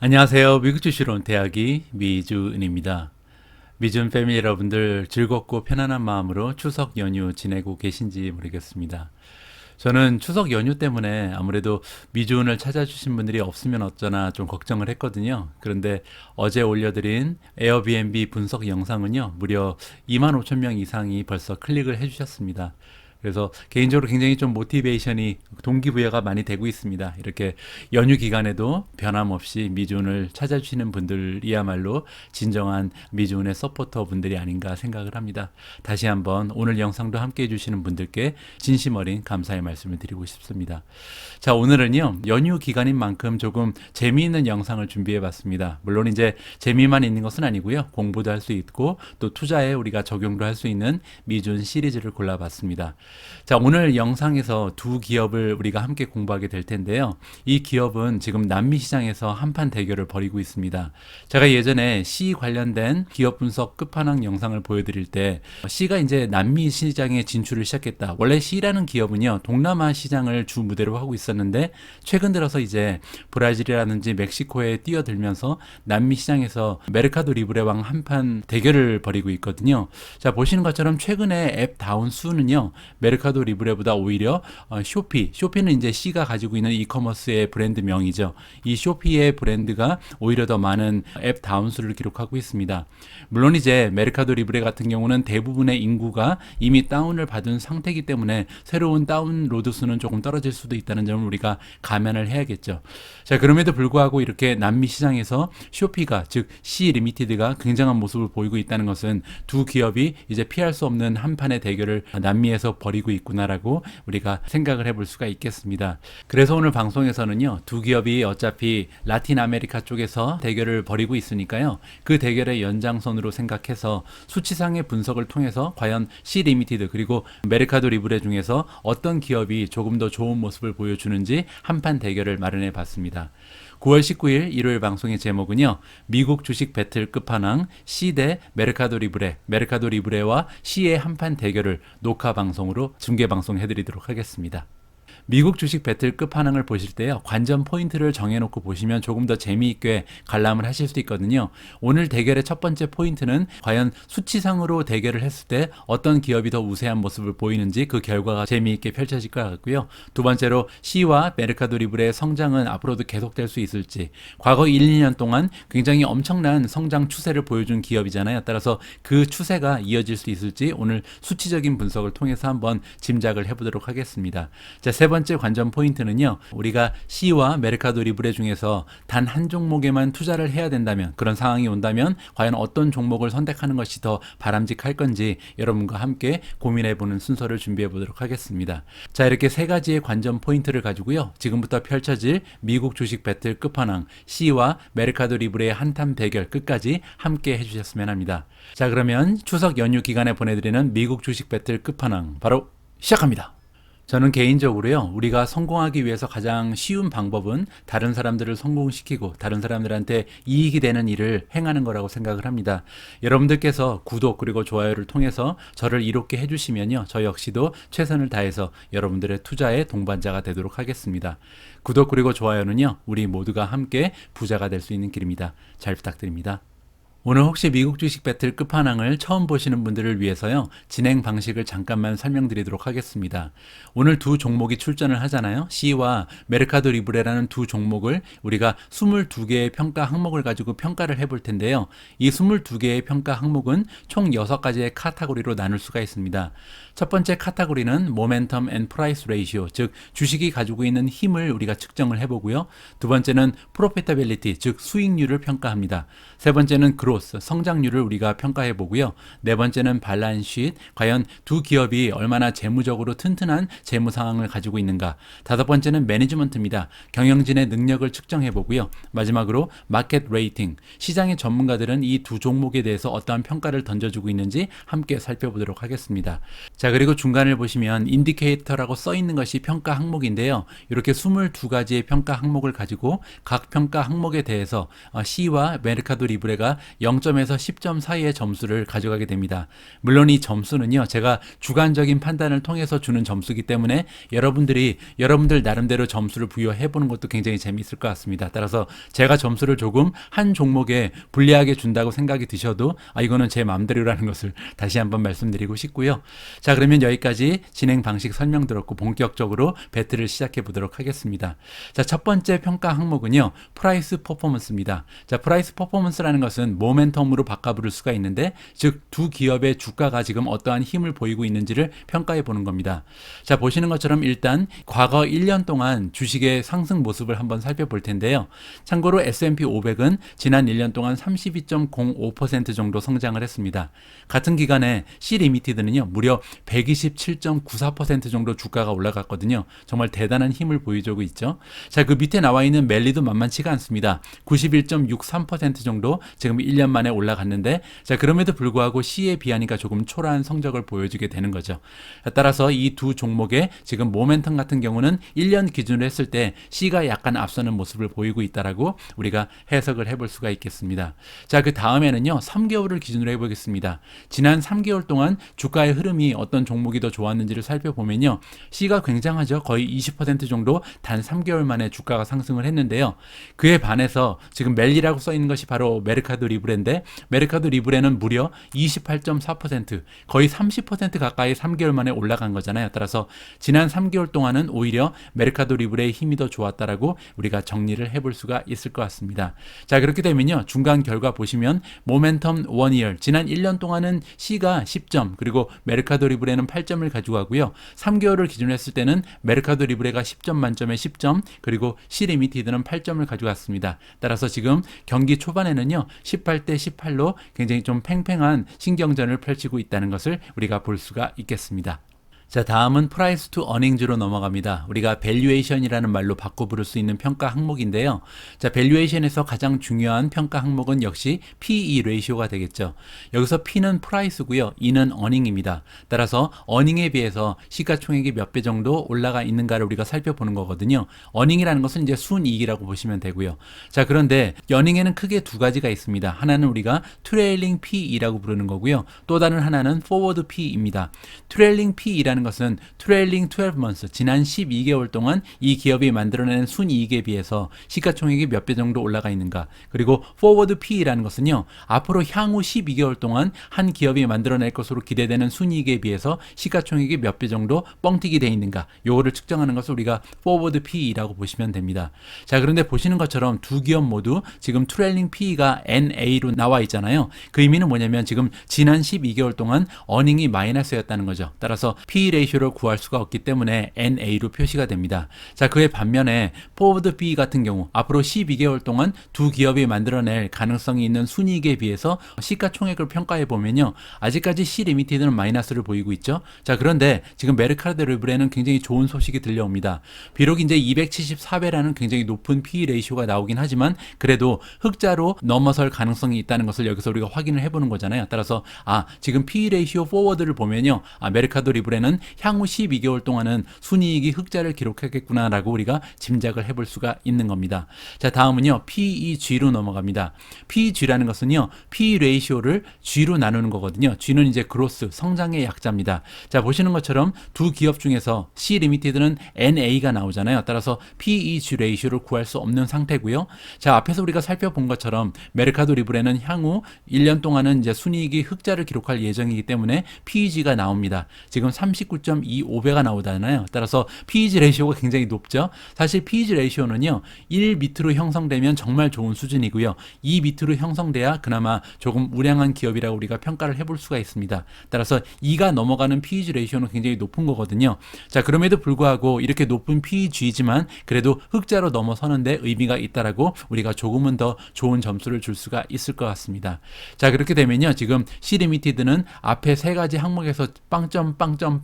안녕하세요. 미국 주식으로 대학이 미주은입니다. 미주은 패밀리 여러분들 즐겁고 편안한 마음으로 추석 연휴 지내고 계신지 모르겠습니다. 저는 추석 연휴 때문에 아무래도 미주은을 찾아주신 분들이 없으면 어쩌나 좀 걱정을 했거든요. 그런데 어제 올려드린 에어비앤비 분석 영상은요, 무려 2만 5천 명 이상이 벌써 클릭을 해주셨습니다. 그래서 개인적으로 굉장히 좀 모티베이션이 동기부여가 많이 되고 있습니다. 이렇게 연휴 기간에도 변함없이 미주은을 찾아주시는 분들이야말로 진정한 미주은의 서포터 분들이 아닌가 생각을 합니다. 다시 한번 오늘 영상도 함께 해주시는 분들께 진심 어린 감사의 말씀을 드리고 싶습니다. 자, 오늘은요, 연휴 기간인 만큼 조금 재미있는 영상을 준비해 봤습니다. 물론 이제 재미만 있는 것은 아니고요. 공부도 할 수 있고 또 투자에 우리가 적용도 할 수 있는 미주은 시리즈를 골라봤습니다. 자, 오늘 영상에서 두 기업을 우리가 함께 공부하게 될 텐데요. 이 기업은 지금 남미 시장에서 한판 대결을 벌이고 있습니다. 제가 예전에 C 관련된 기업 분석 끝판왕 영상을 보여드릴 때 C가 이제 남미 시장에 진출을 시작했다. 원래 C라는 기업은요, 동남아 시장을 주 무대로 하고 있었는데 최근 들어서 이제 브라질이라든지 멕시코에 뛰어들면서 남미 시장에서 메르카도 리브레왕 한판 대결을 벌이고 있거든요. 자, 보시는 것처럼 최근에 앱 다운 수는요, 메르카도 리브레보다 오히려 쇼피는 이제 C가 가지고 있는 이커머스의 브랜드명이죠. 이 쇼피의 브랜드가 오히려 더 많은 앱 다운수를 기록하고 있습니다. 물론 이제 메르카도 리브레 같은 경우는 대부분의 인구가 이미 다운을 받은 상태이기 때문에 새로운 다운로드 수는 조금 떨어질 수도 있다는 점을 우리가 감안을 해야겠죠. 자, 그럼에도 불구하고 이렇게 남미 시장에서 쇼피가, 즉 C 리미티드가 굉장한 모습을 보이고 있다는 것은 두 기업이 이제 피할 수 없는 한판의 대결을 남미에서 벌이고 있구나라고 우리가 생각을 해볼 수가 있겠습니다. 그래서 오늘 방송에서는요, 두 기업이 어차피 라틴 아메리카 쪽에서 대결을 벌이고 있으니까요, 그 대결의 연장선으로 생각해서 수치상의 분석을 통해서 과연 C 리미티드 그리고 메르카도 리브레 중에서 어떤 기업이 조금 더 좋은 모습을 보여주는지 한판 대결을 마련해 봤습니다. 9월 19일 일요일 방송의 제목은요, 미국 주식 배틀 끝판왕 C 대 메르카도 리브레, 메르카도 리브레와 C의 한판 대결을 녹화 방송으로 중계 방송해드리도록 하겠습니다. 미국 주식 배틀 끝판왕을 보실 때요, 관전 포인트를 정해놓고 보시면 조금 더 재미있게 관람을 하실 수 있거든요. 오늘 대결의 첫 번째 포인트는 과연 수치상으로 대결을 했을 때 어떤 기업이 더 우세한 모습을 보이는지 그 결과가 재미있게 펼쳐질 것 같고요. 두 번째로 C와 메르카도 리브레의 성장은 앞으로도 계속될 수 있을지, 과거 1, 2년 동안 굉장히 엄청난 성장 추세를 보여준 기업이잖아요. 따라서 그 추세가 이어질 수 있을지 오늘 수치적인 분석을 통해서 한번 짐작을 해보도록 하겠습니다. 자, 세 번째 관전 포인트는요, 우리가 C와 메르카도 리브레 중에서 단 한 종목에만 투자를 해야 된다면, 그런 상황이 온다면 과연 어떤 종목을 선택하는 것이 더 바람직할 건지 여러분과 함께 고민해보는 순서를 준비해 보도록 하겠습니다. 자, 이렇게 세 가지의 관전 포인트를 가지고요, 지금부터 펼쳐질 미국 주식 배틀 끝판왕 C와 메르카도 리브레의 한판 대결 끝까지 함께 해주셨으면 합니다. 자, 그러면 추석 연휴 기간에 보내드리는 미국 주식 배틀 끝판왕 바로 시작합니다. 저는 개인적으로요, 우리가 성공하기 위해서 가장 쉬운 방법은 다른 사람들을 성공시키고 다른 사람들한테 이익이 되는 일을 행하는 거라고 생각을 합니다. 여러분들께서 구독 그리고 좋아요를 통해서 저를 이롭게 해주시면요, 저 역시도 최선을 다해서 여러분들의 투자의 동반자가 되도록 하겠습니다. 구독 그리고 좋아요는요, 우리 모두가 함께 부자가 될 수 있는 길입니다. 잘 부탁드립니다. 오늘 혹시 미국 주식 배틀 끝판왕을 처음 보시는 분들을 위해서요, 진행 방식을 잠깐만 설명드리도록 하겠습니다. 오늘 두 종목이 출전을 하잖아요. C와 메르카도 리브레라는 두 종목을 우리가 22개의 평가 항목을 가지고 평가를 해볼 텐데요. 이 22개의 평가 항목은 총 6가지의 카테고리로 나눌 수가 있습니다. 첫 번째 카테고리는 모멘텀 앤 프라이스 레이시오, 즉 주식이 가지고 있는 힘을 우리가 측정을 해보고요. 두 번째는 프로피타빌리티, 즉 수익률을 평가합니다. 세 번째는 그로스, 성장률을 우리가 평가해 보고요. 네 번째는 발란스시트, 과연 두 기업이 얼마나 재무적으로 튼튼한 재무 상황을 가지고 있는가. 다섯 번째는 매니지먼트입니다. 경영진의 능력을 측정해 보고요. 마지막으로 마켓 레이팅, 시장의 전문가들은 이 두 종목에 대해서 어떠한 평가를 던져주고 있는지 함께 살펴보도록 하겠습니다. 자, 그리고 중간을 보시면 인디케이터라고 써 있는 것이 평가 항목인데요. 이렇게 22가지의 평가 항목을 가지고 각 평가 항목에 대해서 C와 메르카도 리브레가 0점에서 10점 사이의 점수를 가져가게 됩니다. 물론 이 점수는요, 제가 주관적인 판단을 통해서 주는 점수이기 때문에 여러분들 나름대로 점수를 부여해 보는 것도 굉장히 재미있을 것 같습니다. 따라서 제가 점수를 조금 한 종목에 불리하게 준다고 생각이 드셔도 이거는 제 마음대로라는 것을 다시 한번 말씀드리고 싶고요. 자, 그러면 여기까지 진행 방식 설명 들었고 본격적으로 배틀을 시작해 보도록 하겠습니다. 자, 첫 번째 평가 항목은요, 프라이스 퍼포먼스입니다. 자, 프라이스 퍼포먼스라는 것은 모멘텀으로 바꿔 부를 수가 있는데, 즉 두 기업의 주가가 지금 어떠한 힘을 보이고 있는지를 평가해 보는 겁니다. 자, 보시는 것처럼 일단 과거 1년 동안 주식의 상승 모습을 한번 살펴볼 텐데요. 참고로 S&P 500은 지난 1년 동안 32.05% 정도 성장을 했습니다. 같은 기간에 C-리미티드는요, 무려 127.94% 정도 주가가 올라갔거든요. 정말 대단한 힘을 보여주고 있죠. 자, 그 밑에 나와 있는 멜리도 만만치가 않습니다. 91.63% 정도 지금 1년 만에 올라갔는데, 자, 그럼에도 불구하고 C에 비하니까 조금 초라한 성적을 보여주게 되는 거죠. 따라서 이 두 종목의 지금 모멘텀 같은 경우는 1년 기준으로 했을 때 C가 약간 앞서는 모습을 보이고 있다라고 우리가 해석을 해볼 수가 있겠습니다. 자, 그 다음에는요, 3개월을 기준으로 해보겠습니다. 지난 3개월 동안 주가의 흐름이 어떤 종목이 더 좋았는지를 살펴보면요, C가 굉장하죠. 거의 20% 정도 단 3개월 만에 주가가 상승을 했는데요. 그에 반해서 지금 멜리라고 써 있는 것이 바로 메르카도 리브레인데, 메르카도 리브레는 무려 28.4%, 거의 30% 가까이 3개월 만에 올라간 거잖아요. 따라서 지난 3개월 동안은 오히려 메르카도 리브레의 힘이 더 좋았다라고 우리가 정리를 해볼 수가 있을 것 같습니다. 자, 그렇게 되면요, 중간 결과 보시면 모멘텀 1year, 지난 1년 동안은 C가 10점, 그리고 메르카도 리브레는 8점을 가지고 가고요. 3개월을 기준으로 했을 때는 메르카도 리브레가 10점 만점에 10점, 그리고 C-리미티드는 8점을 가져갔습니다. 따라서 지금 경기 초반에는요, 18대 18로 굉장히 좀 팽팽한 신경전을 펼치고 있다는 것을 우리가 볼 수가 있겠습니다. 자, 다음은 프라이스 투 어닝즈로 넘어갑니다. 우리가 밸류에이션이라는 말로 바꿔 부를 수 있는 평가 항목인데요. 자, 밸류에이션에서 가장 중요한 평가 항목은 역시 PE 레이시오가 되겠죠. 여기서 P는 프라이스고요. E는 어닝입니다. 따라서 어닝에 비해서 시가총액이 몇 배 정도 올라가 있는가를 우리가 살펴보는 거거든요. 어닝이라는 것은 이제 순이익이라고 보시면 되고요. 자, 그런데 어닝에는 크게 두 가지가 있습니다. 하나는 우리가 트레일링 PE라고 부르는 거고요. 또 다른 하나는 포워드 PE입니다. 트레일링 PE라는 것은 트레일링 12months, 지난 12개월 동안 이 기업이 만들어내는 순이익에 비해서 시가총액이 몇 배 정도 올라가 있는가. 그리고 forward PE라는 것은요, 앞으로 향후 12개월 동안 한 기업이 만들어낼 것으로 기대되는 순이익에 비해서 시가총액이 몇 배 정도 뻥튀기 돼 있는가. 요거를 측정하는 것을 우리가 forward PE라고 보시면 됩니다. 자, 그런데 보시는 것처럼 두 기업 모두 지금 트레일링 PE가 NA로 나와 있잖아요. 그 의미는 뭐냐면 지금 지난 12개월 동안 어닝이 마이너스였다는 거죠. 따라서 PE 레이쇼를 구할 수가 없기 때문에 NA로 표시가 됩니다. 자, 그에 반면에 포워드 PE 같은 경우 앞으로 12개월 동안 두 기업이 만들어낼 가능성이 있는 순이익에 비해서 시가총액을 평가해 보면요, 아직까지 C-리미티드는 마이너스를 보이고 있죠. 자, 그런데 지금 메르카도 리브레는 굉장히 좋은 소식이 들려옵니다. 비록 이제 274배라는 굉장히 높은 PE 레이쇼가 나오긴 하지만 그래도 흑자로 넘어설 가능성이 있다는 것을 여기서 우리가 확인을 해보는 거잖아요. 따라서 지금 PE 레이쇼 포워드를 보면요, 메르카도 리브레는 향후 12개월 동안은 순이익이 흑자를 기록하겠구나라고 우리가 짐작을 해볼 수가 있는 겁니다. 자, 다음은요, PEG로 넘어갑니다. PEG라는 것은요, PE 레이시오를 G로 나누는 거거든요. G는 이제 그로스, 성장의 약자입니다. 자, 보시는 것처럼 두 기업 중에서 C-리미티드는 NA가 나오잖아요. 따라서 PEG 레이시오를 구할 수 없는 상태고요. 자, 앞에서 우리가 살펴본 것처럼 메르카도 리브레는 향후 1년 동안은 이제 순이익이 흑자를 기록할 예정이기 때문에 PEG가 나옵니다. 지금 39.25배가 나오잖아요. 따라서 PEG 레이시오가 굉장히 높죠. 사실 PEG 레이시오는요, 1 밑으로 형성되면 정말 좋은 수준이고요. 2 밑으로 형성돼야 그나마 조금 우량한 기업이라고 우리가 평가를 해볼 수가 있습니다. 따라서 2가 넘어가는 PEG 레이시오는 굉장히 높은 거거든요. 자, 그럼에도 불구하고 이렇게 높은 PEG이지만 그래도 흑자로 넘어서는데 의미가 있다라고 우리가 조금은 더 좋은 점수를 줄 수가 있을 것 같습니다. 자, 그렇게 되면요, 지금 C-리미티드는 앞에 세 가지 항목에서 빵점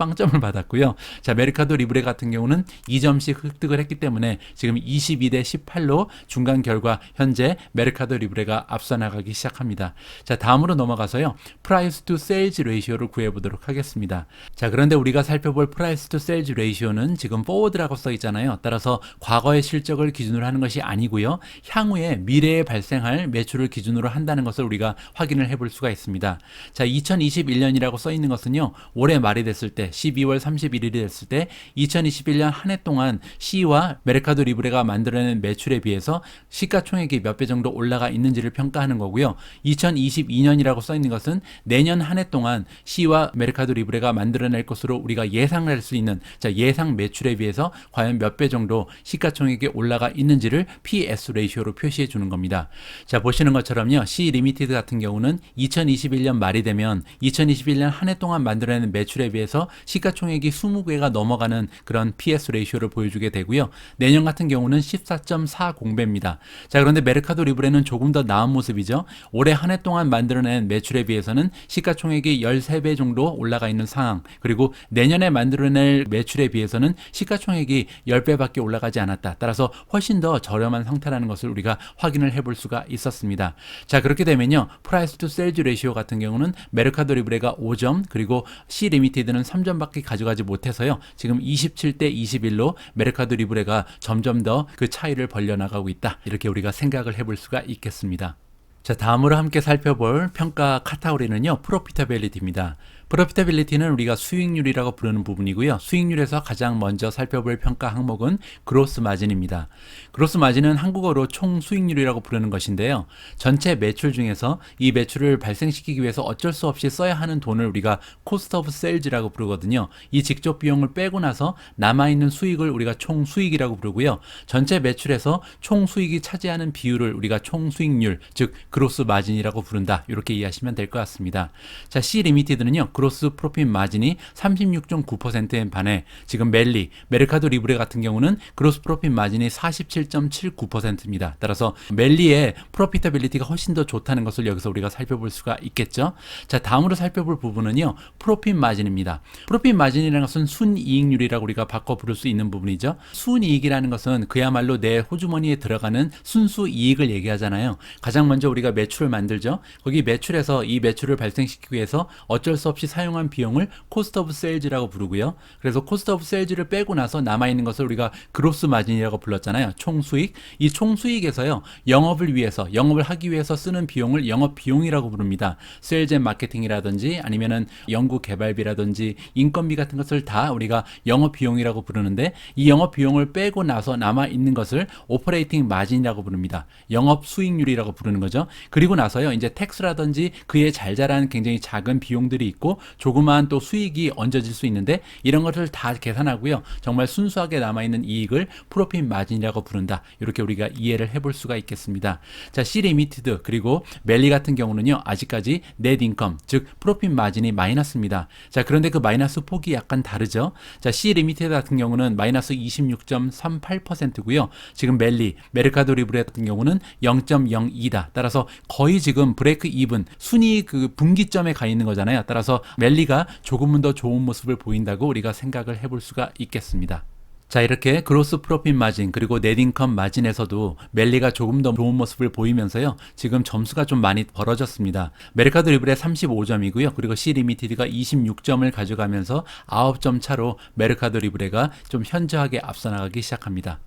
빵점을 받았고요. 자, 메르카도 리브레 같은 경우는 2점씩 획득을 했기 때문에 지금 22대 18로 중간 결과 현재 메르카도 리브레가 앞서 나가기 시작합니다. 자, 다음으로 넘어가서요. 프라이스 투 세일즈 레이시오를 구해보도록 하겠습니다. 자, 그런데 우리가 살펴볼 프라이스 투 세일즈 레이시오는 지금 포워드라고 써 있잖아요. 따라서 과거의 실적을 기준으로 하는 것이 아니고요. 향후에 미래에 발생할 매출을 기준으로 한다는 것을 우리가 확인을 해볼 수가 있습니다. 자, 2021년이라고 써 있는 것은요. 올해 말이 됐을 때 12월 31일이 됐을 때 2021년 한 해 동안 C와 메르카도 리브레가 만들어낸 매출에 비해서 시가총액이 몇 배 정도 올라가 있는지를 평가하는 거고요. 2022년이라고 써 있는 것은 내년 한 해 동안 C와 메르카도 리브레가 만들어낼 것으로 우리가 예상을 할 수 있는 자, 예상 매출에 비해서 과연 몇 배 정도 시가총액이 올라가 있는지를 PS 레이시오로 표시해 주는 겁니다. 자, 보시는 것처럼요. C 리미티드 같은 경우는 2021년 말이 되면 2021년 한 해 동안 만들어낸 매출에 비해서 시가총액이 20배가 넘어가는 그런 PS 레이시오를 보여주게 되고요. 내년 같은 경우는 14.40배입니다. 자, 그런데 메르카도 리브레는 조금 더 나은 모습이죠. 올해 한 해 동안 만들어낸 매출에 비해서는 시가총액이 13배 정도 올라가 있는 상황, 그리고 내년에 만들어낼 매출에 비해서는 시가총액이 10배밖에 올라가지 않았다. 따라서 훨씬 더 저렴한 상태라는 것을 우리가 확인을 해볼 수가 있었습니다. 자, 그렇게 되면요. 프라이스 투 세일즈 레이시오 같은 경우는 메르카도 리브레가 5점, 그리고 C 리미티드는 3점밖에 가져가지 못해서요. 지금 27대 21로 메르카도 리브레가 점점 더 그 차이를 벌려나가고 있다. 이렇게 우리가 생각을 해볼 수가 있겠습니다. 자, 다음으로 함께 살펴볼 평가 카테고리는요. 프로피타빌리티입니다. 프로피타빌리티는 우리가 수익률이라고 부르는 부분이고요. 수익률에서 가장 먼저 살펴볼 평가 항목은 그로스 마진입니다. 그로스 마진은 한국어로 총 수익률이라고 부르는 것인데요. 전체 매출 중에서 이 매출을 발생시키기 위해서 어쩔 수 없이 써야 하는 돈을 우리가 코스트 오브 세일즈라고 부르거든요. 이 직접 비용을 빼고 나서 남아있는 수익을 우리가 총 수익이라고 부르고요. 전체 매출에서 총 수익이 차지하는 비율을 우리가 총 수익률, 즉 그로스 마진이라고 부른다. 이렇게 이해하시면 될 것 같습니다. 자, C 리미티드는요. 그로스 프로핏 마진이 36.9%인 반해 지금 메르카도 리브레 같은 경우는 그로스 프로핏 마진이 47.79%입니다. 따라서 멜리의 프로피터빌리티가 훨씬 더 좋다는 것을 여기서 우리가 살펴볼 수가 있겠죠. 자, 다음으로 살펴볼 부분은요. 프로핏 마진입니다. 프로핏 마진이라는 것은 순이익률이라고 우리가 바꿔 부를 수 있는 부분이죠. 순이익이라는 것은 그야말로 내 호주머니에 들어가는 순수 이익을 얘기하잖아요. 가장 먼저 우리가 매출을 만들죠. 거기 매출에서 이 매출을 발생시키기 위해서 어쩔 수 없이 사용한 비용을 코스트 오브 세일즈라고 부르고요. 그래서 코스트 오브 세일즈를 빼고 나서 남아있는 것을 우리가 그로스 마진이라고 불렀잖아요. 총수익. 이 총수익에서요. 영업을 하기 위해서 쓰는 비용을 영업 비용이라고 부릅니다. 세일즈 앤 마케팅이라든지 아니면은 연구 개발비라든지 인건비 같은 것을 다 우리가 영업 비용이라고 부르는데 이 영업 비용을 빼고 나서 남아있는 것을 오퍼레이팅 마진이라고 부릅니다. 영업 수익률이라고 부르는 거죠. 그리고 나서요. 이제 텍스라든지 그에 잘 자라는 굉장히 작은 비용들이 있고 조그마한 또 수익이 얹어질 수 있는데 이런 것을 다 계산하고요. 정말 순수하게 남아있는 이익을 프로핏 마진이라고 부른다. 이렇게 우리가 이해를 해볼 수가 있겠습니다. 자, C 리미티드 그리고 멜리 같은 경우는요. 아직까지 넷 인컴, 즉 프로핏 마진이 마이너스입니다. 자, 그런데 그 마이너스 폭이 약간 다르죠. 자, C 리미티드 같은 경우는 마이너스 26.38%고요. 지금 메르카도 리브레 같은 경우는 0.02다. 따라서 거의 지금 브레이크 이븐, 순위 그 분기점에 가 있는 거잖아요. 따라서 멜리가 조금은 더 좋은 모습을 보인다고 우리가 생각을 해볼 수가 있겠습니다. 자, 이렇게 그로스 프로핏 마진 그리고 넷인컴 마진에서도 멜리가 조금 더 좋은 모습을 보이면서요. 지금 점수가 좀 많이 벌어졌습니다. 메르카도 리브레 35점이고요. 그리고 C 리미티드가 26점을 가져가면서 9점 차로 메르카도 리브레가 좀 현저하게 앞서 나가기 시작합니다.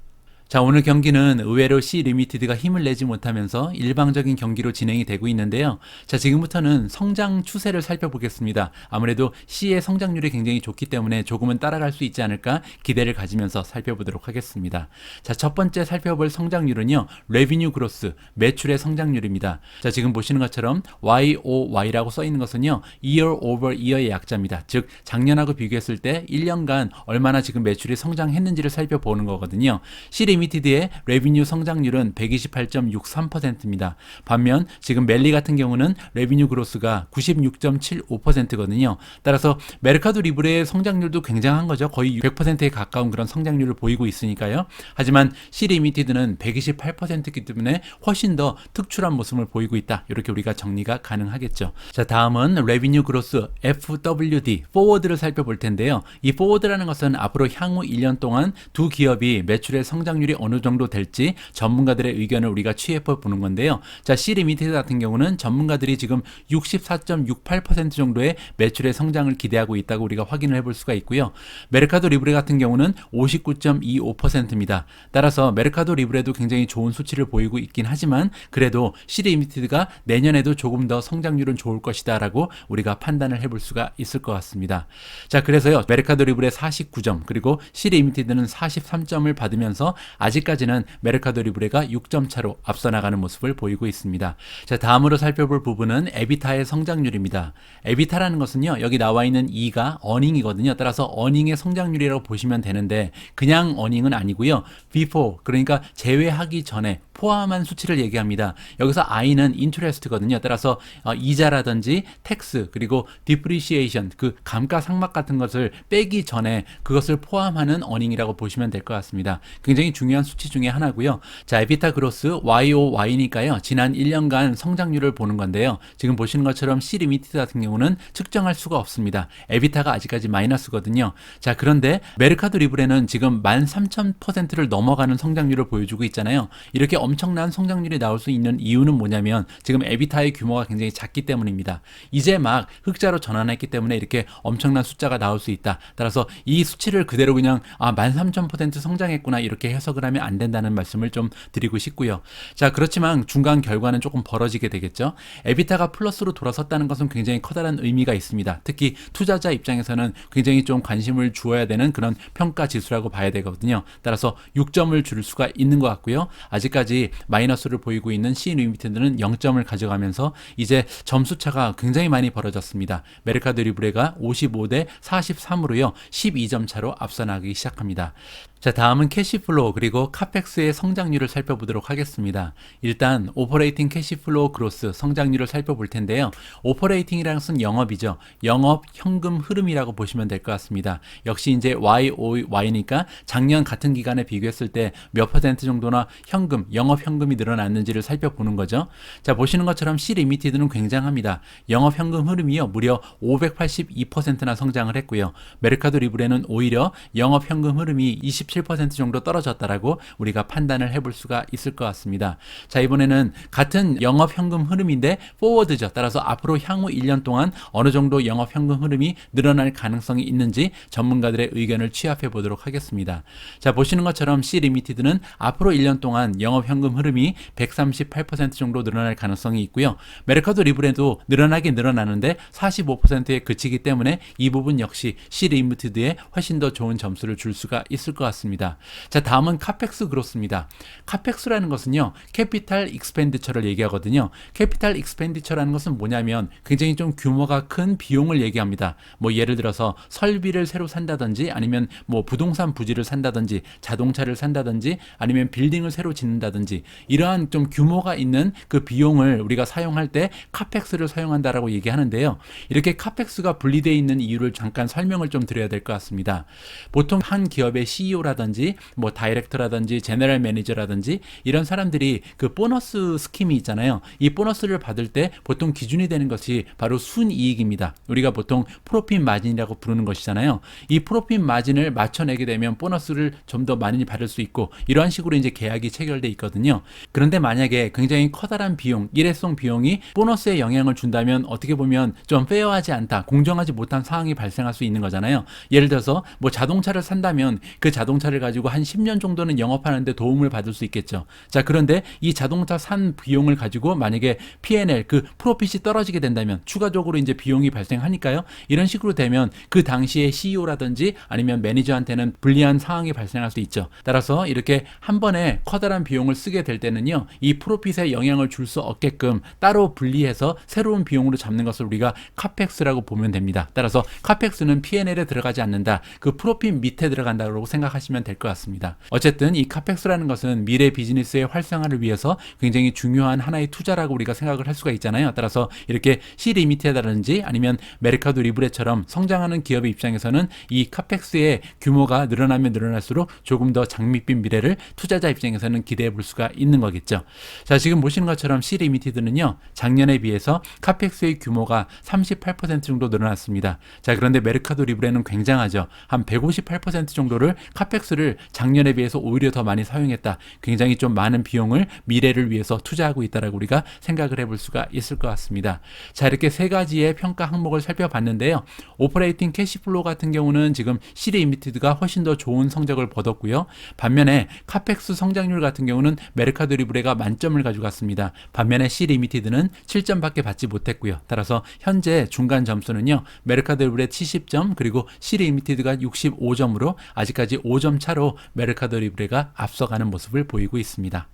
자, 오늘 경기는 의외로 C 리미티드가 힘을 내지 못하면서 일방적인 경기로 진행이 되고 있는데요. 자, 지금부터는 성장 추세를 살펴보겠습니다. 아무래도 C의 성장률이 굉장히 좋기 때문에 조금은 따라갈 수 있지 않을까 기대를 가지면서 살펴보도록 하겠습니다. 자, 첫 번째 살펴볼 성장률은요. 레비뉴 그로스, 매출의 성장률입니다. 자, 지금 보시는 것처럼 YOY라고 써 있는 것은요. year over year의 약자입니다. 즉, 작년하고 비교했을 때 1년간 얼마나 지금 매출이 성장했는지를 살펴보는 거거든요. C 리미티드의 레비뉴 성장률은 128.63%입니다. 반면 지금 멜리 같은 경우는 레비뉴 그로스가 96.75%거든요. 따라서 메르카도 리브레의 성장률도 굉장한 거죠. 거의 100%에 가까운 그런 성장률을 보이고 있으니까요. 하지만 C 리미티드는 128%이기 때문에 훨씬 더 특출한 모습을 보이고 있다. 이렇게 우리가 정리가 가능하겠죠. 자, 다음은 레비뉴 그로스 FWD, 포워드를 살펴볼 텐데요. 이 포워드라는 것은 앞으로 향후 1년 동안 두 기업이 매출의 성장률이 어느 정도 될지 전문가들의 의견을 우리가 취해보 보는 건데요. 자, C 리미티드 같은 경우는 전문가들이 지금 64.68% 정도의 매출의 성장을 기대하고 있다고 우리가 확인을 해볼 수가 있고요. 메르카도 리브레 같은 경우는 59.25%입니다. 따라서 메르카도 리브레도 굉장히 좋은 수치를 보이고 있긴 하지만 그래도 C 리미티드가 내년에도 조금 더 성장률은 좋을 것이다 라고 우리가 판단을 해볼 수가 있을 것 같습니다. 자, 그래서요, 메르카도 리브레 49점 그리고 C 리미티드는 43점을 받으면서 아직까지는 메르카도 리브레가 6점 차로 앞서 나가는 모습을 보이고 있습니다. 자, 다음으로 살펴볼 부분은 에비타의 성장률입니다. 에비타라는 것은요, 여기 나와 있는 2가 어닝이거든요. 따라서 어닝의 성장률이라고 보시면 되는데 그냥 어닝은 아니고요. before, 그러니까 제외하기 전에 포함한 수치를 얘기합니다. 여기서 I는 interest거든요. 따라서 이자라든지 텍스 그리고 depreciation, 그 감가상각 같은 것을 빼기 전에 그것을 포함하는 어닝이라고 보시면 될 것 같습니다. 굉장히 중요한 수치 중에 하나고요. 자, 에비타 그로스 YOY니까요. 지난 1년간 성장률을 보는 건데요. 지금 보시는 것처럼 C 리미티드 같은 경우는 측정할 수가 없습니다. 에비타가 아직까지 마이너스거든요. 자, 그런데 메르카도 리브레는 지금 13,000%를 넘어가는 성장률을 보여주고 있잖아요. 이렇게 엄청난 성장률이 나올 수 있는 이유는 뭐냐면 지금 에비타의 규모가 굉장히 작기 때문입니다. 이제 막 흑자로 전환했기 때문에 이렇게 엄청난 숫자가 나올 수 있다. 따라서 이 수치를 그대로 그냥 13,000% 성장했구나 이렇게 해석을 하면 안 된다는 말씀을 좀 드리고 싶고요. 자, 그렇지만 중간 결과는 조금 벌어지게 되겠죠. 에비타가 플러스로 돌아섰다는 것은 굉장히 커다란 의미가 있습니다. 특히 투자자 입장에서는 굉장히 좀 관심을 주어야 되는 그런 평가 지수라고 봐야 되거든요. 따라서 6점을 줄 수가 있는 것 같고요. 아직까지 마이너스를 보이고 있는 C 리미티드는 0점을 가져가면서 이제 점수차가 굉장히 많이 벌어졌습니다. 메르카도 리브레가 55대 43으로요. 12점 차로 앞서 나가기 시작합니다. 자, 다음은 캐시플로우 그리고 카펙스의 성장률을 살펴보도록 하겠습니다. 일단 오퍼레이팅 캐시플로우 그로스 성장률을 살펴볼 텐데요. 오퍼레이팅이라는 것은 영업이죠. 영업 현금 흐름이라고 보시면 될 것 같습니다. 역시 이제 YOY니까 작년 같은 기간에 비교했을 때 몇 퍼센트 정도나 현금, 영업 현금이 늘어났는지를 살펴보는 거죠. 자, 보시는 것처럼 C 리미티드는 굉장합니다. 영업 현금 흐름이요. 무려 582%나 성장을 했고요. 메르카도 리브레는 오히려 영업 현금 흐름이 27% 정도 떨어졌다라고 우리가 판단을 해볼 수가 있을 것 같습니다. 자, 이번에는 같은 영업 현금 흐름인데 포워드죠. 따라서 앞으로 향후 1년 동안 어느 정도 영업 현금 흐름이 늘어날 가능성이 있는지 전문가들의 의견을 취합해 보도록 하겠습니다. 자, 보시는 것처럼 C 리미티드는 앞으로 1년 동안 영업 현금 흐름이 138% 정도 늘어날 가능성이 있고요. 메르카도 리브레도 늘어나긴 늘어나는데 45%에 그치기 때문에 이 부분 역시 C 리미티드에 훨씬 더 좋은 점수를 줄 수가 있을 것 같습니다. 자, 다음은 카펙스 그로스입니다. 카펙스라는 것은요, 캐피탈 익스펜디처를 얘기하거든요. 캐피탈 익스펜디처라는 것은 뭐냐면 굉장히 좀 규모가 큰 비용을 얘기합니다. 뭐 예를 들어서 설비를 새로 산다든지 아니면 뭐 부동산 부지를 산다든지 자동차를 산다든지 아니면 빌딩을 새로 짓는다든지 이러한 좀 규모가 있는 그 비용을 우리가 사용할 때 카펙스를 사용한다라고 얘기하는데요. 이렇게 카펙스가 분리되어 있는 이유를 잠깐 설명을 좀 드려야 될 것 같습니다. 보통 한 기업의 CEO라든지 뭐 다이렉터라든지 제너럴 매니저라든지 이런 사람들이 그 보너스 스킴이 있잖아요. 이 보너스를 받을 때 보통 기준이 되는 것이 바로 순이익입니다. 우리가 보통 프로핏 마진이라고 부르는 것이잖아요. 이 프로핏 마진을 맞춰내게 되면 보너스를 좀 더 많이 받을 수 있고 이러한 식으로 이제 계약이 체결돼 있거든요. 그런데 만약에 굉장히 커다란 비용, 일회성 비용이 보너스에 영향을 준다면 어떻게 보면 좀 페어하지 않다, 공정하지 못한 상황이 발생할 수 있는 거잖아요. 예를 들어서 뭐 자동차를 산다면 그 자동차를 가지고 한 10년 정도는 영업하는데 도움을 받을 수 있겠죠. 자, 그런데 이 자동차 산 비용을 가지고 만약에 P&L, 그 프로핏이 떨어지게 된다면 추가적으로 이제 비용이 발생하니까요. 이런 식으로 되면 그 당시에 CEO라든지 아니면 매니저한테는 불리한 상황이 발생할 수 있죠. 따라서 이렇게 한 번에 커다란 비용을 쓰게 될 때는요, 이 프로핏에 영향을 줄 수 없게끔 따로 분리해서 새로운 비용으로 잡는 것을 우리가 카펙스라고 보면 됩니다. 따라서 카펙스는 P&L에 들어가지 않는다. 그 프로핏 밑에 들어간다고 생각하시면 보시면 될 것 같습니다. 어쨌든 이 카펙스라는 것은 미래 비즈니스의 활성화를 위해서 굉장히 중요한 하나의 투자라고 우리가 생각을 할 수가 있잖아요. 따라서 이렇게 C리미티드라든지 아니면 메르카도 리브레처럼 성장하는 기업의 입장에서는 이 카펙스의 규모가 늘어나면 늘어날수록 조금 더 장밋빛 미래를 투자자 입장에서는 기대해 볼 수가 있는 거겠죠. 자, 지금 보시는 것처럼 C리미티드는요, 작년에 비해서 카펙스의 규모가 38% 정도 늘어났습니다. 자, 그런데 메르카도 리브레는 굉장하죠. 한 158% 정도를 카펙스를 작년에 비해서 오히려 더 많이 사용했다. 굉장히 좀 많은 비용을 미래를 위해서 투자하고 있다라고 우리가 생각을 해볼 수가 있을 것 같습니다. 자, 이렇게 세 가지의 평가 항목을 살펴봤는데요. 오퍼레이팅 캐시플로우 같은 경우는 지금 C리미티드가 훨씬 더 좋은 성적을 거뒀고요. 반면에 카펙스 성장률 같은 경우는 메르카도 리브레가 만점을 가져갔습니다. 반면에 C리미티드는 7점밖에 받지 못했고요. 따라서 현재 중간 점수는요, 메르카도 리브레 70점, 그리고 C리미티드가 65점으로 아직까지 5점 차로 메르카도 리브레가 앞서가는 모습을 보이고 있습니다.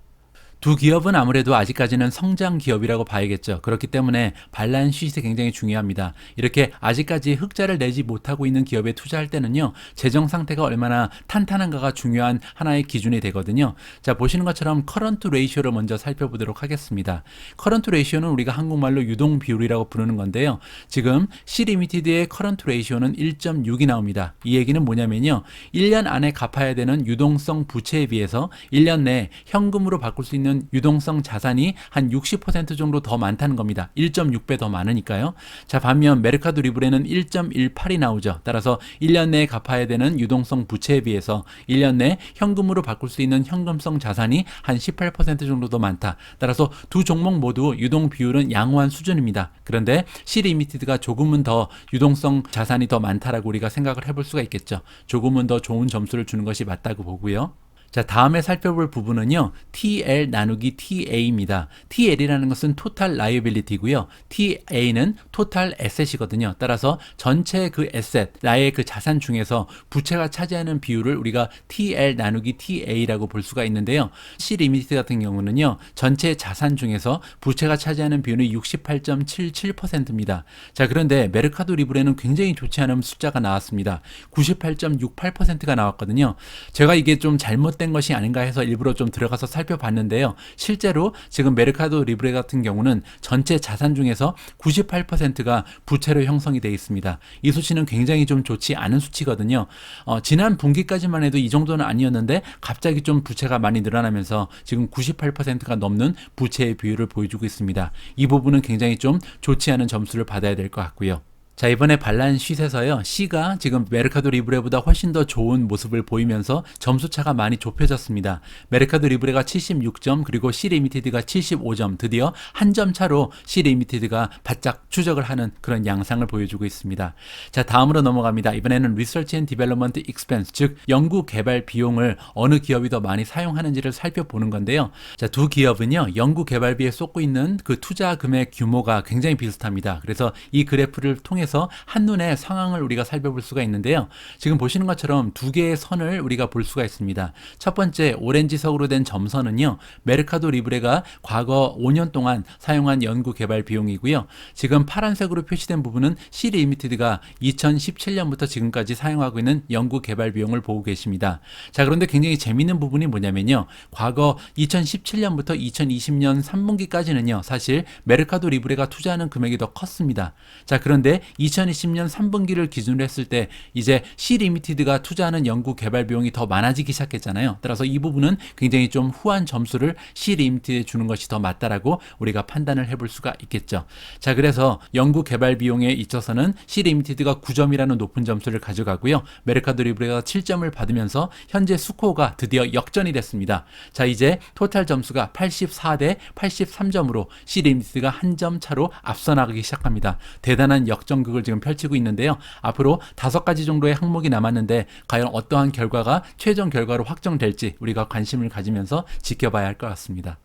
두 기업은 아무래도 아직까지는 성장 기업이라고 봐야겠죠. 그렇기 때문에 발란스 시트이 굉장히 중요합니다. 이렇게 아직까지 흑자를 내지 못하고 있는 기업에 투자할 때는요, 재정 상태가 얼마나 탄탄한가가 중요한 하나의 기준이 되거든요. 자, 보시는 것처럼 커런트 레이쇼를 먼저 살펴보도록 하겠습니다. 커런트 레이쇼는 우리가 한국말로 유동 비율이라고 부르는 건데요. 지금 C리미티드의 커런트 레이쇼는 1.6이 나옵니다. 이 얘기는 뭐냐면요, 1년 안에 갚아야 되는 유동성 부채에 비해서 1년 내에 현금으로 바꿀 수 있는 유동성 자산이 한 60% 정도 더 많다는 겁니다. 1.6배 더 많으니까요. 자, 반면 메르카도 리브레는 1.18이 나오죠. 따라서 1년 내에 갚아야 되는 유동성 부채에 비해서 1년 내에 현금으로 바꿀 수 있는 현금성 자산이 한 18% 정도 더 많다. 따라서 두 종목 모두 유동 비율은 양호한 수준입니다. 그런데 C리미티드가 조금은 더 유동성 자산이 더 많다라고 우리가 생각을 해볼 수가 있겠죠. 조금은 더 좋은 점수를 주는 것이 맞다고 보고요. 자, 다음에 살펴볼 부분은요, TL 나누기 TA입니다. TL이라는 것은 토탈 라이어빌리티고요. TA는 토탈 에셋이거든요. 따라서 전체 그 에셋, 나의 그 자산 중에서 부채가 차지하는 비율을 우리가 TL 나누기 TA라고 볼 수가 있는데요. C리미티드 같은 경우는요, 전체 자산 중에서 부채가 차지하는 비율은 68.77%입니다. 자, 그런데 메르카도 리브레는 굉장히 좋지 않은 숫자가 나왔습니다. 98.68%가 나왔거든요. 제가 이게 좀 잘못된 것이 아닌가 해서 일부러 좀 들어가서 살펴봤는데요. 실제로 지금 메르카도 리브레 같은 경우는 전체 자산 중에서 98%가 부채로 형성이 되어 있습니다. 이 수치는 굉장히 좀 좋지 않은 수치거든요. 지난 분기까지만 해도 이 정도는 아니었는데 갑자기 좀 부채가 많이 늘어나면서 지금 98%가 넘는 부채의 비율을 보여주고 있습니다. 이 부분은 굉장히 좀 좋지 않은 점수를 받아야 될 것 같고요. 자, 이번에 발란스 쉿에서요, C가 지금 메르카도 리브레보다 훨씬 더 좋은 모습을 보이면서 점수차가 많이 좁혀졌습니다. 메르카도 리브레가 76점, 그리고 C리미티드가 75점, 드디어 한 점 차로 C리미티드가 바짝 추적을 하는 그런 양상을 보여주고 있습니다. 자, 다음으로 넘어갑니다. 이번에는 Research and Development Expense, 즉 연구 개발 비용을 어느 기업이 더 많이 사용하는지를 살펴보는 건데요. 자, 두 기업은요, 연구 개발비에 쏟고 있는 그 투자 금액 규모가 굉장히 비슷합니다. 그래서 이 그래프를 통해서 한눈에 상황을 우리가 살펴볼 수가 있는데요. 지금 보시는 것처럼 두 개의 선을 우리가 볼 수가 있습니다. 첫 번째 오렌지색으로 된 점선은요, 메르카도 리브레가 과거 5년 동안 사용한 연구 개발 비용이고요. 지금 파란색으로 표시된 부분은 C리미티드가 2017년부터 지금까지 사용하고 있는 연구 개발 비용을 보고 계십니다. 자, 그런데 굉장히 재미있는 부분이 뭐냐면요, 과거 2017년부터 2020년 3분기까지는요 사실 메르카도 리브레가 투자하는 금액이 더 컸습니다. 자, 그런데 2020년 3분기를 기준으로 했을 때 이제 C리미티드가 투자하는 연구 개발 비용이 더 많아지기 시작했잖아요. 따라서 이 부분은 굉장히 좀 후한 점수를 C리미티드에 주는 것이 더 맞다라고 우리가 판단을 해볼 수가 있겠죠. 자, 그래서 연구 개발 비용에 있어서는 C리미티드가 9점이라는 높은 점수를 가져가고요. 메르카도 리브레가 7점을 받으면서 현재 스코어가 드디어 역전이 됐습니다. 자, 이제 토탈 점수가 84대 83점으로 C리미티드가 한 점 차로 앞서 나가기 시작합니다. 대단한 역전극을 지금 펼치고 있는데요. 앞으로 5가지 정도의 항목이 남았는데 과연 어떠한 결과가 최종 결과로 확정될지 우리가 관심을 가지면서 지켜봐야 할 것 같습니다.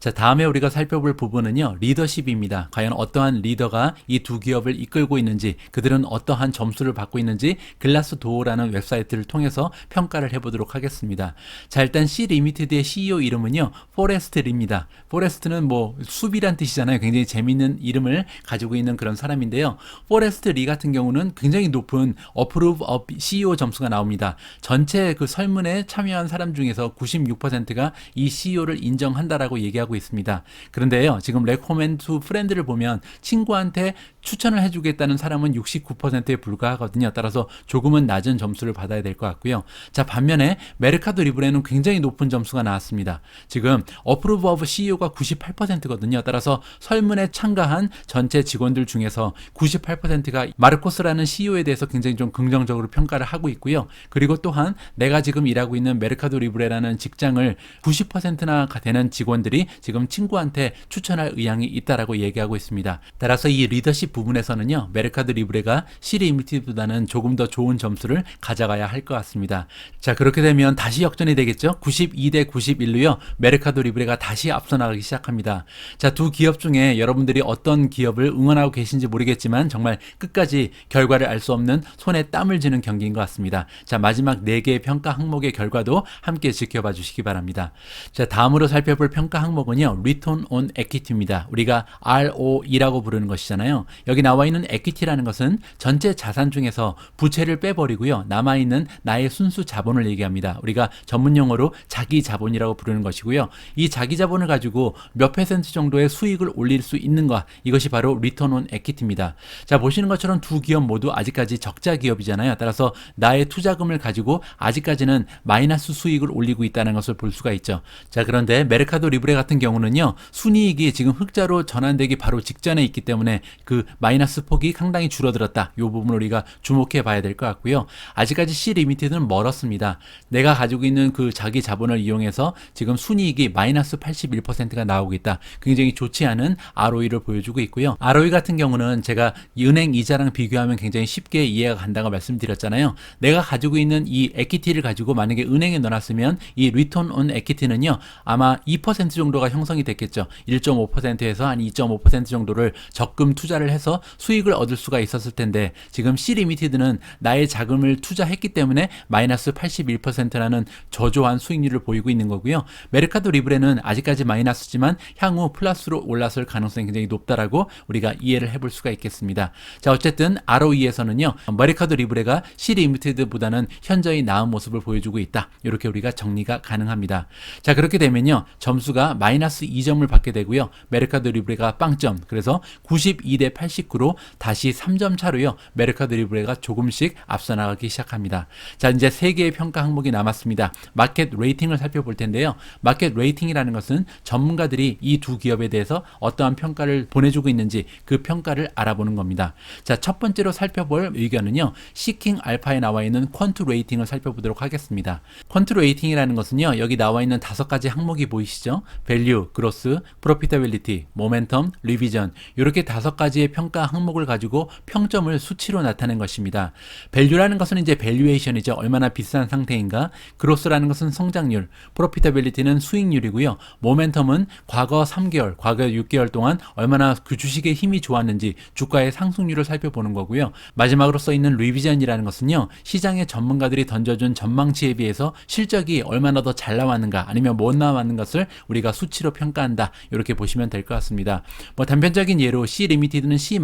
자, 다음에 우리가 살펴볼 부분은요, 리더십입니다. 과연 어떠한 리더가 이 두 기업을 이끌고 있는지, 그들은 어떠한 점수를 받고 있는지 글라스도어라는 웹사이트를 통해서 평가를 해보도록 하겠습니다. 자, 일단 C 리미티드의 CEO 이름은요, 포레스트 리입니다. 포레스트는 뭐 숲이란 뜻이잖아요. 굉장히 재밌는 이름을 가지고 있는 그런 사람인데요. 포레스트 리 같은 경우는 굉장히 높은 Approve of CEO 점수가 나옵니다. 전체 그 설문에 참여한 사람 중에서 96%가 이 CEO를 인정한다라고 얘기하고 있습니다. 그런데요, 지금 recommend to friend를 보면 친구한테 추천을 해주겠다는 사람은 69%에 불과하거든요. 따라서 조금은 낮은 점수를 받아야 될 것 같고요. 자, 반면에 메르카도 리브레는 굉장히 높은 점수가 나왔습니다. 지금 Approve of CEO가 98%거든요. 따라서 설문에 참가한 전체 직원들 중에서 98%가 마르코스라는 CEO에 대해서 굉장히 좀 긍정적으로 평가를 하고 있고요. 그리고 또한 내가 지금 일하고 있는 메르카도 리브레라는 직장을 90%나 되는 직원들이 지금 친구한테 추천할 의향이 있다라고 얘기하고 있습니다. 따라서 이 리더십 부분에서는요, 메르카도 리브레가 C 리미티드보다는 조금 더 좋은 점수를 가져가야 할 것 같습니다. 자, 그렇게 되면 다시 역전이 되겠죠. 92대 91로요. 메르카도 리브레가 다시 앞서 나가기 시작합니다. 자, 두 기업 중에 여러분들이 어떤 기업을 응원하고 계신지 모르겠지만 정말 끝까지 결과를 알 수 없는 손에 땀을 쥐는 경기인 것 같습니다. 자, 마지막 4개의 평가 항목의 결과도 함께 지켜봐 주시기 바랍니다. 자, 다음으로 살펴볼 평가 항목은요, Return on Equity입니다. 우리가 ROE라고 부르는 것이잖아요. 여기 나와 있는 equity라는 것은 전체 자산 중에서 부채를 빼버리고요, 남아있는 나의 순수 자본을 얘기합니다. 우리가 전문 용어로 자기 자본이라고 부르는 것이고요. 이 자기 자본을 가지고 몇 퍼센트 정도의 수익을 올릴 수 있는가, 이것이 바로 Return on Equity입니다. 자, 보시는 것처럼 두 기업 모두 아직까지 적자 기업이잖아요. 따라서 나의 투자금을 가지고 아직까지는 마이너스 수익을 올리고 있다는 것을 볼 수가 있죠. 자, 그런데 메르카도 리브레 같은 경우는요, 순이익이 지금 흑자로 전환되기 바로 직전에 있기 때문에 그 마이너스 폭이 상당히 줄어들었다. 이 부분을 우리가 주목해 봐야 될 것 같고요. 아직까지 C 리미티드는 멀었습니다. 내가 가지고 있는 그 자기 자본을 이용해서 지금 순이익이 마이너스 81%가 나오고 있다. 굉장히 좋지 않은 ROE를 보여주고 있고요. ROE 같은 경우는 제가 은행 이자랑 비교하면 굉장히 쉽게 이해가 간다고 말씀드렸잖아요. 내가 가지고 있는 이 에퀴티를 가지고 만약에 은행에 넣어놨으면 이 리턴 온 에퀴티는요, 아마 2% 정도가 형성이 됐겠죠. 1.5%에서 한 2.5% 정도를 적금 투자를 해서 수익을 얻을 수가 있었을 텐데, 지금 C 리미티드는 나의 자금을 투자했기 때문에 마이너스 81%라는 저조한 수익률을 보이고 있는 거고요. 메르카도 리브레는 아직까지 마이너스지만 향후 플러스로 올라설 가능성이 굉장히 높다라고 우리가 이해를 해볼 수가 있겠습니다. 자, 어쨌든 ROE에서는요, 메르카도 리브레가 C 리미티드보다는 현저히 나은 모습을 보여주고 있다. 이렇게 우리가 정리가 가능합니다. 자, 그렇게 되면요, 점수가 마이너스 2점을 받게 되고요. 메르카도 리브레가 빵점, 그래서 92대 89로 다시 3점 차로요, 메르카도 리브레가 조금씩 앞서 나가기 시작합니다. 자, 이제 3개의 평가 항목이 남았습니다. 마켓 레이팅을 살펴볼 텐데요. 마켓 레이팅이라는 것은 전문가들이 이 두 기업에 대해서 어떠한 평가를 보내주고 있는지 그 평가를 알아보는 겁니다. 자, 첫 번째로 살펴볼 의견은요, 시킹 알파에 나와 있는 퀀트 레이팅을 살펴보도록 하겠습니다. 퀀트 레이팅이라는 것은요, 여기 나와 있는 5가지 항목이 보이시죠? 밸류, 그로스, 프로피타빌리티, 모멘텀, 리비전, 이렇게 5가지의 평가 항목을 가지고 평점을 수치로 나타낸 것입니다. 밸류라는 것은 이제 밸류에이션이죠. 얼마나 비싼 상태인가. 그로스라는 것은 성장률, 프로피타빌리티는 수익률이고요. 모멘텀은 과거 3개월, 과거 6개월 동안 얼마나 그 주식의 힘이 좋았는지 주가의 상승률을 살펴보는 거고요. 마지막으로 써있는 리비전이라는 것은요, 시장의 전문가들이 던져준 전망치에 비해서 실적이 얼마나 더 잘 나왔는가, 아니면 못 나왔는 것을 우리가 수치로 평가한다. 이렇게 보시면 될 것 같습니다. 뭐 단편적인 예로 C 리미티드는 C-,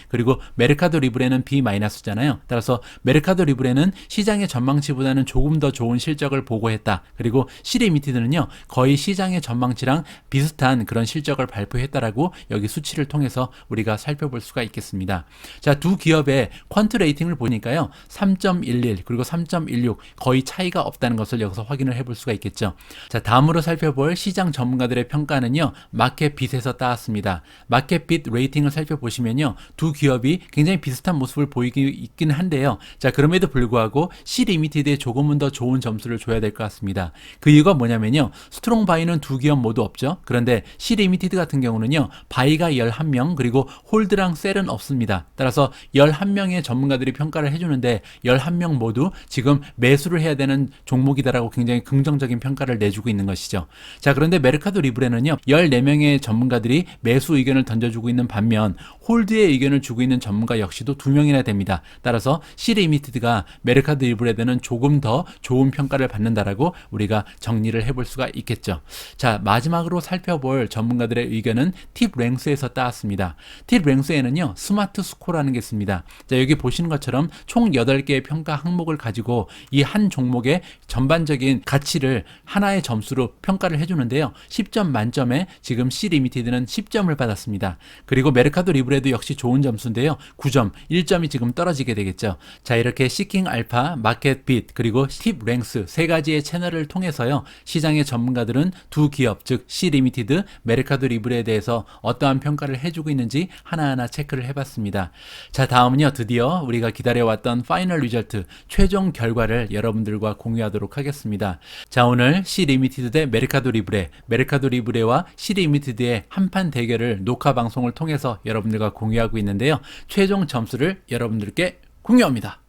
그리고 메르카도 리브레는 B-잖아요. 따라서 메르카도 리브레는 시장의 전망치보다는 조금 더 좋은 실적을 보고했다. 그리고 C 리미티드는요, 거의 시장의 전망치랑 비슷한 그런 실적을 발표했다라고 여기 수치를 통해서 우리가 살펴볼 수가 있겠습니다. 자, 두 기업의 퀀트 레이팅을 보니까요, 3.11 그리고 3.16 거의 차이가 없다는 것을 여기서 확인을 해볼 수가 있겠죠. 자, 다음으로 살펴볼 시장 전문가들의 평가는요, 마켓빗에서 따왔습니다. 마켓빗 레이팅을 살펴보시면 보시면요. 두 기업이 굉장히 비슷한 모습을 있긴 한데요. 자, 그럼에도 불구하고 C 리미티드에 조금은 더 좋은 점수를 줘야 될 것 같습니다. 그 이유가 뭐냐면요. 스트롱 바이는 두 기업 모두 없죠. 그런데 C 리미티드 같은 경우는요. 바이가 11명 그리고 홀드랑 셀은 없습니다. 따라서 11명의 전문가들이 평가를 해주는데 11명 모두 지금 매수를 해야 되는 종목이다라고 굉장히 긍정적인 평가를 내주고 있는 것이죠. 자, 그런데 메르카도 리브레는요. 14명의 전문가들이 매수 의견을 던져주고 있는 반면 홀드의 의견을 주고 있는 전문가 역시도 2명이나 됩니다. 따라서 C 리미티드가 메르카도 리브레에는 조금 더 좋은 평가를 받는다라고 우리가 정리를 해볼 수가 있겠죠. 자, 마지막으로 살펴볼 전문가들의 의견은 팁 랭스에서 따왔습니다. 팁 랭스에는요. 스마트 스코어라는 게 있습니다. 자, 여기 보시는 것처럼 총 8개의 평가 항목을 가지고 이 한 종목의 전반적인 가치를 하나의 점수로 평가를 해주는데요. 10점 만점에 지금 C 리미티드는 10점을 받았습니다. 그리고 메르카도 리브레도 역시 좋은 점수인데요. 9점, 1점이 지금 떨어지게 되겠죠. 자, 이렇게 시킹 알파, 마켓 빗, 그리고 팁 랭스 세 가지의 채널을 통해서요. 시장의 전문가들은 두 기업, 즉 C 리미티드, 메르카도 리브레에 대해서 어떠한 평가를 해주고 있는지 하나하나 체크를 해봤습니다. 자, 다음은요. 드디어 우리가 기다려왔던 파이널 리절트, 최종 결과를 여러분들과 공유하도록 하겠습니다. 자, 오늘 C 리미티드 대 메르카도 리브레, 메르카도 리브레와 C 리미티드의 한판 대결을 녹화 방송을 통해서 여러분들과 공유하고 있는데요. 최종 점수를 여러분들께 공유합니다.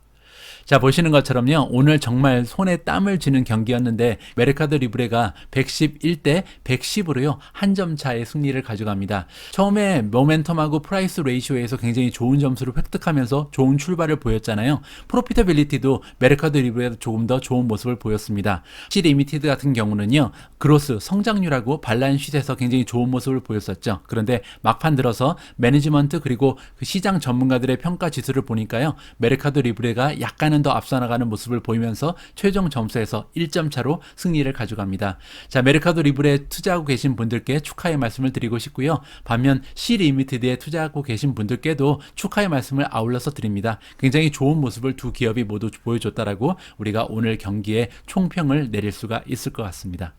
자, 보시는 것처럼요. 오늘 정말 손에 땀을 쥐는 경기였는데 메르카도 리브레가 111대 110으로요. 한 점 차의 승리를 가져갑니다. 처음에 모멘텀하고 프라이스 레이시오에서 굉장히 좋은 점수를 획득하면서 좋은 출발을 보였잖아요. 프로피터빌리티도 메르카도 리브레가 조금 더 좋은 모습을 보였습니다. C 리미티드 같은 경우는요. 그로스, 성장률하고 발란시트에서 굉장히 좋은 모습을 보였었죠. 그런데 막판 들어서 매니지먼트 그리고 그 시장 전문가들의 평가 지수를 보니까요. 메르카도 리브레가 약간은 더 앞서 나가는 모습을 보이면서 최종 점수에서 1점 차로 승리를 가져갑니다. 자, 메르카도 리브레에 투자하고 계신 분들께 축하의 말씀을 드리고 싶고요. 반면 C 리미티드에 투자하고 계신 분들께도 축하의 말씀을 아울러서 드립니다. 굉장히 좋은 모습을 두 기업이 모두 보여줬다라고 우리가 오늘 경기에 총평을 내릴 수가 있을 것 같습니다.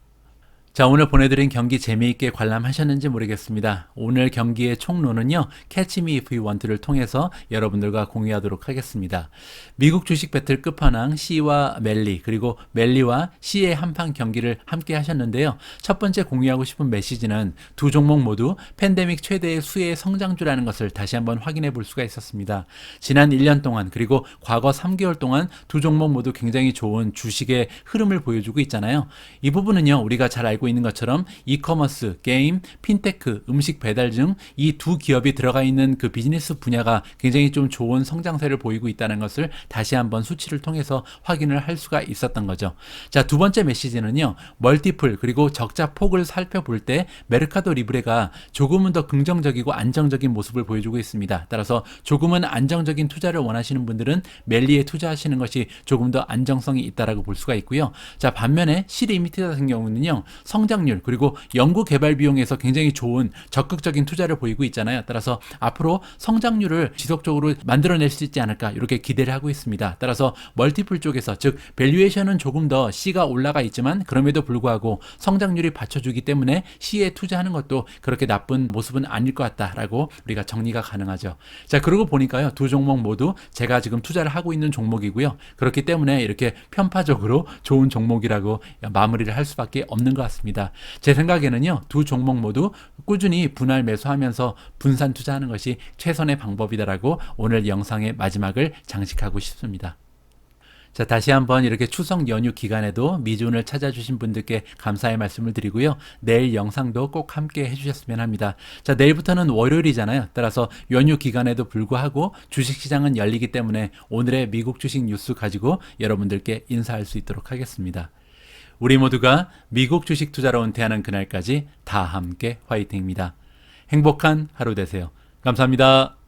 자, 오늘 보내드린 경기 재미있게 관람하셨는지 모르겠습니다. 오늘 경기의 총론은요. Catch Me If You Want를 통해서 여러분들과 공유하도록 하겠습니다. 미국 주식 배틀 끝판왕 C와 멜리 그리고 멜리와 C의 한판 경기를 함께 하셨는데요. 첫 번째 공유하고 싶은 메시지는 두 종목 모두 팬데믹 최대의 수혜의 성장주라는 것을 다시 한번 확인해 볼 수가 있었습니다. 지난 1년 동안 그리고 과거 3개월 동안 두 종목 모두 굉장히 좋은 주식의 흐름을 보여주고 있잖아요. 이 부분은요. 우리가 잘 알고 있는 것처럼 이커머스, 게임, 핀테크, 음식 배달 중 이 두 기업이 들어가 있는 그 비즈니스 분야가 굉장히 좀 좋은 성장세를 보이고 있다는 것을 다시 한번 수치를 통해서 확인을 할 수가 있었던 거죠. 자, 두 번째 메시지는요. 멀티플 그리고 적자 폭을 살펴볼 때 메르카도 리브레가 조금은 더 긍정적이고 안정적인 모습을 보여주고 있습니다. 따라서 조금은 안정적인 투자를 원하시는 분들은 멜리에 투자하시는 것이 조금 더 안정성이 있다라고 볼 수가 있고요. 자, 반면에 C 리미티드 같은 경우는요. 성장률 그리고 연구 개발 비용에서 굉장히 좋은 적극적인 투자를 보이고 있잖아요. 따라서 앞으로 성장률을 지속적으로 만들어낼 수 있지 않을까 이렇게 기대를 하고 있습니다. 따라서 멀티플 쪽에서 즉 밸류에이션은 조금 더 C가 올라가 있지만 그럼에도 불구하고 성장률이 받쳐주기 때문에 C에 투자하는 것도 그렇게 나쁜 모습은 아닐 것 같다라고 우리가 정리가 가능하죠. 자, 그러고 보니까요. 두 종목 모두 제가 지금 투자를 하고 있는 종목이고요. 그렇기 때문에 이렇게 편파적으로 좋은 종목이라고 마무리를 할 수밖에 없는 것 같습니다. 제 생각에는요. 두 종목 모두 꾸준히 분할 매수하면서 분산 투자하는 것이 최선의 방법이다라고 오늘 영상의 마지막을 장식하고 싶습니다. 자, 다시 한번 이렇게 추석 연휴 기간에도 미준을 찾아주신 분들께 감사의 말씀을 드리고요. 내일 영상도 꼭 함께 해주셨으면 합니다. 자, 내일부터는 월요일이잖아요. 따라서 연휴 기간에도 불구하고 주식시장은 열리기 때문에 오늘의 미국 주식 뉴스 가지고 여러분들께 인사할 수 있도록 하겠습니다. 우리 모두가 미국 주식 투자로 은퇴하는 그날까지 다 함께 화이팅입니다. 행복한 하루 되세요. 감사합니다.